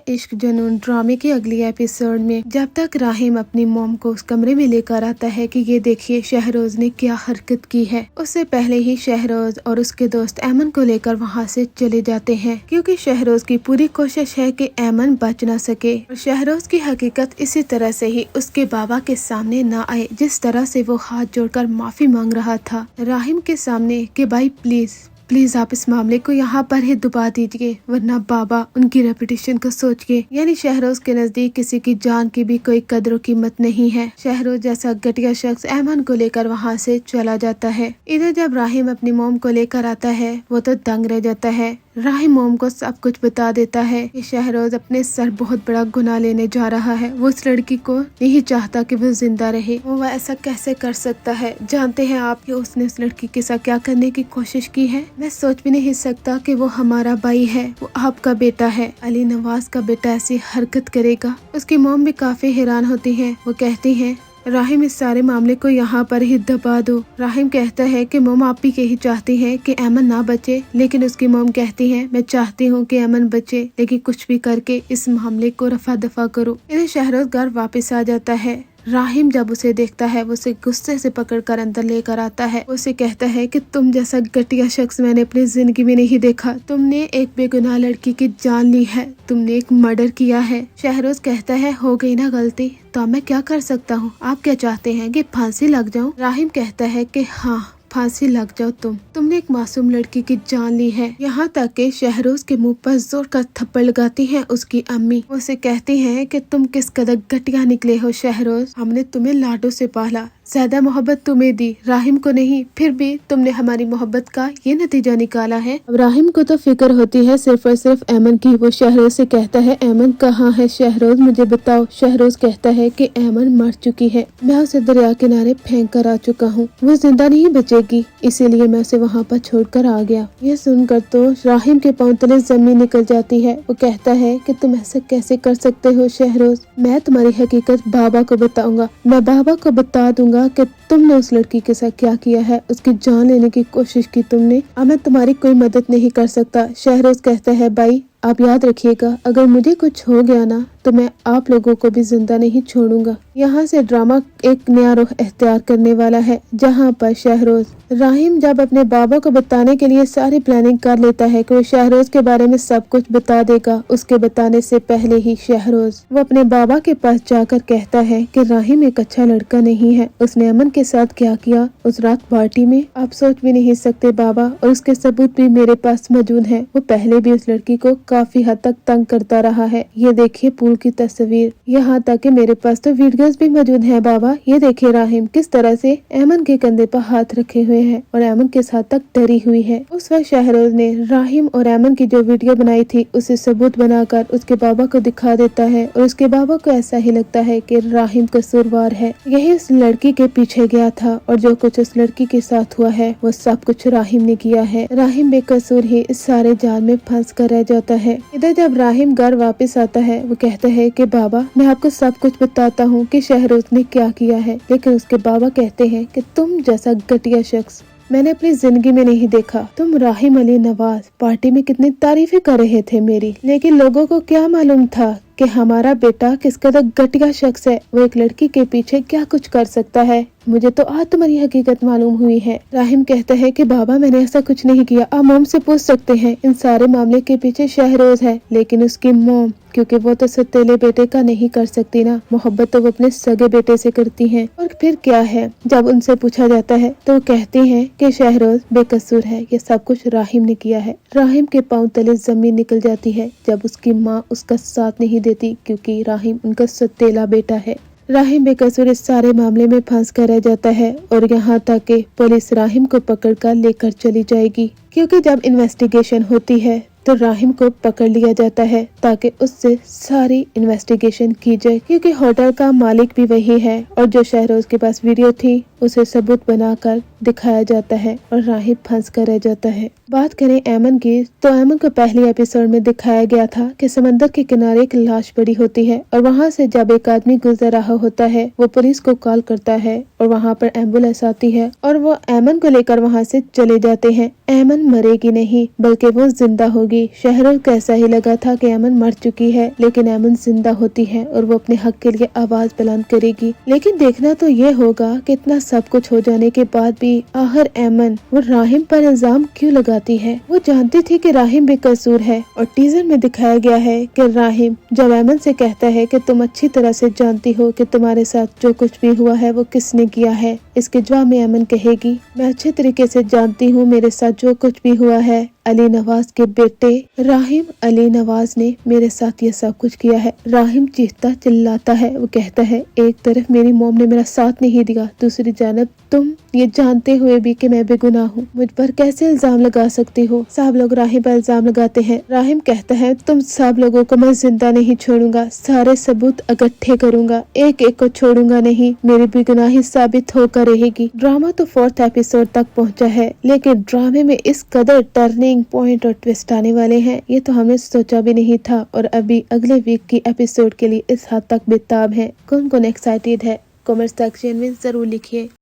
इश्क जुनून ड्रामे के अगले एपिसोड में जब तक राहिम अपनी मॉम को उस कमरे में लेकर आता है कि ये देखिए शहरोज ने क्या हरकत की है, उससे पहले ही शहरोज और उसके दोस्त ऐमन को लेकर वहाँ से चले जाते हैं क्योंकि शहरोज की पूरी कोशिश है कि ऐमन बच ना सके। और शहरोज की हकीकत इसी तरह से ही उसके बाबा के सामने ना आए जिस तरह से वो हाथ जोड़कर माफी मांग रहा था राहिम के सामने कि भाई प्लीज आप इस मामले को यहाँ पर ही दबा दीजिए, वरना बाबा उनकी रेपुटेशन को सोच के, यानी शहरोज के नजदीक किसी की जान की भी कोई कदर कीमत नहीं है। शहरोज जैसा घटिया शख्स ऐमन को लेकर वहाँ से चला जाता है। इधर जब राहिम अपनी मोम को लेकर आता है वो तो दंग रह जाता है। राहिम मोम को सब कुछ बता देता है कि शहरोज अपने सर बहुत बड़ा गुनाह लेने जा रहा है। वो उस लड़की को नहीं चाहता कि वो जिंदा रहे। वो ऐसा कैसे कर सकता है? जानते हैं आप कि उसने उस लड़की के साथ क्या करने की कोशिश की है? मैं सोच भी नहीं सकता कि वो हमारा भाई है, वो आपका बेटा है। अली नवाज का बेटा ऐसी हरकत करेगा? उसकी मोम भी काफी हैरान होती है। वो कहती है राहिम इस सारे मामले को यहाँ पर ही दबा दो। राहिम कहता है कि मोम आप भी यही चाहती है कि ऐमन ना बचे, लेकिन उसकी मोम कहती है मैं चाहती हूँ कि ऐमन बचे, लेकिन कुछ भी करके इस मामले को रफा दफा करो। इधर शहरोज घर वापस आ जाता है। राहिम जब उसे देखता है वो उसे गुस्से से पकड़कर अंदर लेकर आता है। उसे कहता है कि तुम जैसा घटिया शख्स मैंने अपनी जिंदगी में नहीं देखा। तुमने एक बेगुनाह लड़की की जान ली है, तुमने एक मर्डर किया है। शहरोज कहता है हो गई ना गलती, तो अब मैं क्या कर सकता हूँ? आप क्या चाहते हैं कि फांसी लग जाऊं? राहिम कहता है कि हाँ फांसी लग जाओ तुमने एक मासूम लड़की की जान ली है। यहाँ तक कि शहरोज के मुंह पर जोर का थप्पड़ लगाती है उसकी अम्मी। उसे कहती हैं कि तुम किस कदर घटिया निकले हो शहरोज, हमने तुम्हें लाडो से पाला, ज्यादा मोहब्बत तुम्हें दी, राहिम को नहीं, फिर भी तुमने हमारी मोहब्बत का ये नतीजा निकाला है। अब राहिम को तो फिक्र होती है सिर्फ और सिर्फ ऐमन की। वो शहरोज से कहता है ऐमन कहाँ है शहरोज, मुझे बताओ। शहरोज कहता है कि ऐमन मर चुकी है, मैं उसे दरिया किनारे फेंक कर आ चुका हूँ, वो जिंदा नहीं बचेगी, इसीलिए मैं उसे वहाँ पर छोड़कर आ गया। ये सुनकर तो राहिम के पांव तले जमीन निकल जाती है। वो कहता है कि तुम ऐसा कैसे कर सकते हो शहरोज, मैं तुम्हारी हकीकत बाबा को बताऊंगा, मैं बाबा को बता दूंगा कि तुमने उस लड़की के साथ क्या किया है, उसकी जान लेने की कोशिश की तुमने। अब मैं तुम्हारी कोई मदद नहीं कर सकता। शहरोज कहता है भाई आप याद रखिएगा, अगर मुझे कुछ हो गया ना तो मैं आप लोगों को भी जिंदा नहीं छोड़ूंगा। यहाँ से ड्रामा एक नया रुख अख्तियार करने वाला है, जहाँ पर शहरोज राहिम जब अपने बाबा को बताने के लिए सारी प्लानिंग कर लेता है कि वो शहरोज के बारे में सब कुछ बता देगा। उसके बताने से पहले ही शहरोज वो अपने बाबा के पास जाकर कहता है कि राहिम एक अच्छा लड़का नहीं है, उसने अमन के साथ क्या किया उस रात पार्टी में आप सोच भी नहीं सकते बाबा, और उसके सबूत भी मेरे पास मौजूद है। वो पहले भी उस लड़की को काफी हद तक तंग करता रहा है। ये देखिए पूल की तस्वीर, यहाँ तक कि मेरे पास तो वीडियोस भी मौजूद हैं बाबा। ये देखिए राहिम किस तरह से ऐमन के कंधे पर हाथ रखे हुए हैं और ऐमन के साथ तक डरी हुई है। उस वक्त शहरोज ने राहिम और ऐमन की जो वीडियो बनाई थी उसे सबूत बनाकर उसके बाबा को दिखा देता है, और उसके बाबा को ऐसा ही लगता है कि राहिम कसूरवार है, यही उस लड़की के पीछे गया था, और जो कुछ उस लड़की के साथ हुआ है वो सब कुछ राहिम ने किया है। राहिम बेकसूर ही इस सारे जाल में फंस कर रह जाता है। इधर जब राहिम घर वापस आता है वो कहता है कि बाबा मैं आपको सब कुछ बताता हूँ कि शहरोज ने क्या किया है, लेकिन उसके बाबा कहते हैं कि तुम जैसा घटिया शख्स मैंने अपनी जिंदगी में नहीं देखा। तुम राहिम अली नवाज पार्टी में कितनी तारीफें कर रहे थे मेरी, लेकिन लोगों को क्या मालूम था कि हमारा बेटा किस कदर घटिया शख्स है, वो एक लड़की के पीछे क्या कुछ कर सकता है। मुझे तो आज तुम्हारी हकीकत मालूम हुई है। राहिम कहता है कि बाबा मैंने ऐसा कुछ नहीं किया, आप मोम से पूछ सकते हैं, इन सारे मामले के पीछे शहरोज है, लेकिन उसकी मोम, क्योंकि वो तो सतीले बेटे का नहीं कर सकती ना, मोहब्बत तो वो अपने सगे बेटे से करती हैं। और फिर क्या है, जब उनसे पूछा जाता है तो वो कहती हैं कि शहरोज बेकसूर है, ये सब कुछ राहिम ने किया है। राहिम के पांव तले जमीन निकल जाती है जब उसकी माँ उसका साथ नहीं देती, क्योंकि राहिम उनका सतीला बेटा है। राहिम बेकसूर इस सारे मामले में फंस कर रह जाता है, और यहाँ तक कि पुलिस राहिम को पकड़कर लेकर चली जाएगी, क्योंकि जब इन्वेस्टिगेशन होती है तो राहिम को पकड़ लिया जाता है ताकि उससे सारी इन्वेस्टिगेशन की जाए, क्योंकि होटल का मालिक भी वही है, और जो शहरोज के पास वीडियो थी उसे सबूत बनाकर दिखाया जाता है और राहिब फंस कर रह जाता है। बात करें एमन की, तो एमन को पहले एपिसोड में दिखाया गया था कि समंदर के किनारे एक लाश पड़ी होती है और वहाँ से जब एक आदमी गुजर रहा होता है वो पुलिस को कॉल करता है और वहाँ पर एम्बुलेंस आती है और वो एमन को लेकर वहाँ से चले जाते हैं। एमन मरेगी नहीं बल्कि वो जिंदा होगी। शहरोज को ऐसा ही लगा था कि एमन मर चुकी है, लेकिन एमन जिंदा होती है और वो अपने हक के लिए आवाज बुलंद करेगी। लेकिन देखना तो ये होगा कि इतना सब कुछ हो जाने के बाद भी आखिर एमन वो राहिम पर इल्जाम क्यों लगाती है। वो जानती थी कि राहिम बेकसूर है और टीजर में दिखाया गया है कि राहिम जब एमन से कहता है कि तुम अच्छी तरह से जानती हो कि तुम्हारे साथ जो कुछ भी हुआ है वो किसने किया है, इसके जवाब में एमन कहेगी मैं अच्छे तरीके से जानती हूँ मेरे साथ जो कुछ भी हुआ है अली नवाज के बेटे राहिम अली नवाज ने मेरे साथ ये सब कुछ किया है। राहिम चीखता चिल्लाता है, वो कहता है एक तरफ मेरी मॉम ने मेरा साथ नहीं दिया, दूसरी जानब तुम ये जानते हुए भी कि मैं बेगुनाह हूँ मुझ पर कैसे इल्जाम लगा सकती हो। सब लोग राहिम पर इल्जाम लगाते हैं। राहिम कहता है तुम सब लोगों को मैं जिंदा नहीं छोड़ूंगा, सारे सबूत इकट्ठे करूंगा, एक एक को छोड़ूंगा नहीं, मेरी बेगुनाही साबित होकर रहेगी। ड्रामा तो 4th एपिसोड तक पहुँचा है, लेकिन ड्रामे में इस कदर टर्निंग पॉइंट और ट्विस्ट आने वाले हैं ये तो हमें सोचा भी नहीं था और अभी अगले वीक की एपिसोड के लिए इस हद तक बेताब है। कौन कौन एक्साइटेड है कमेंट सेक्शन में जरूर लिखिए।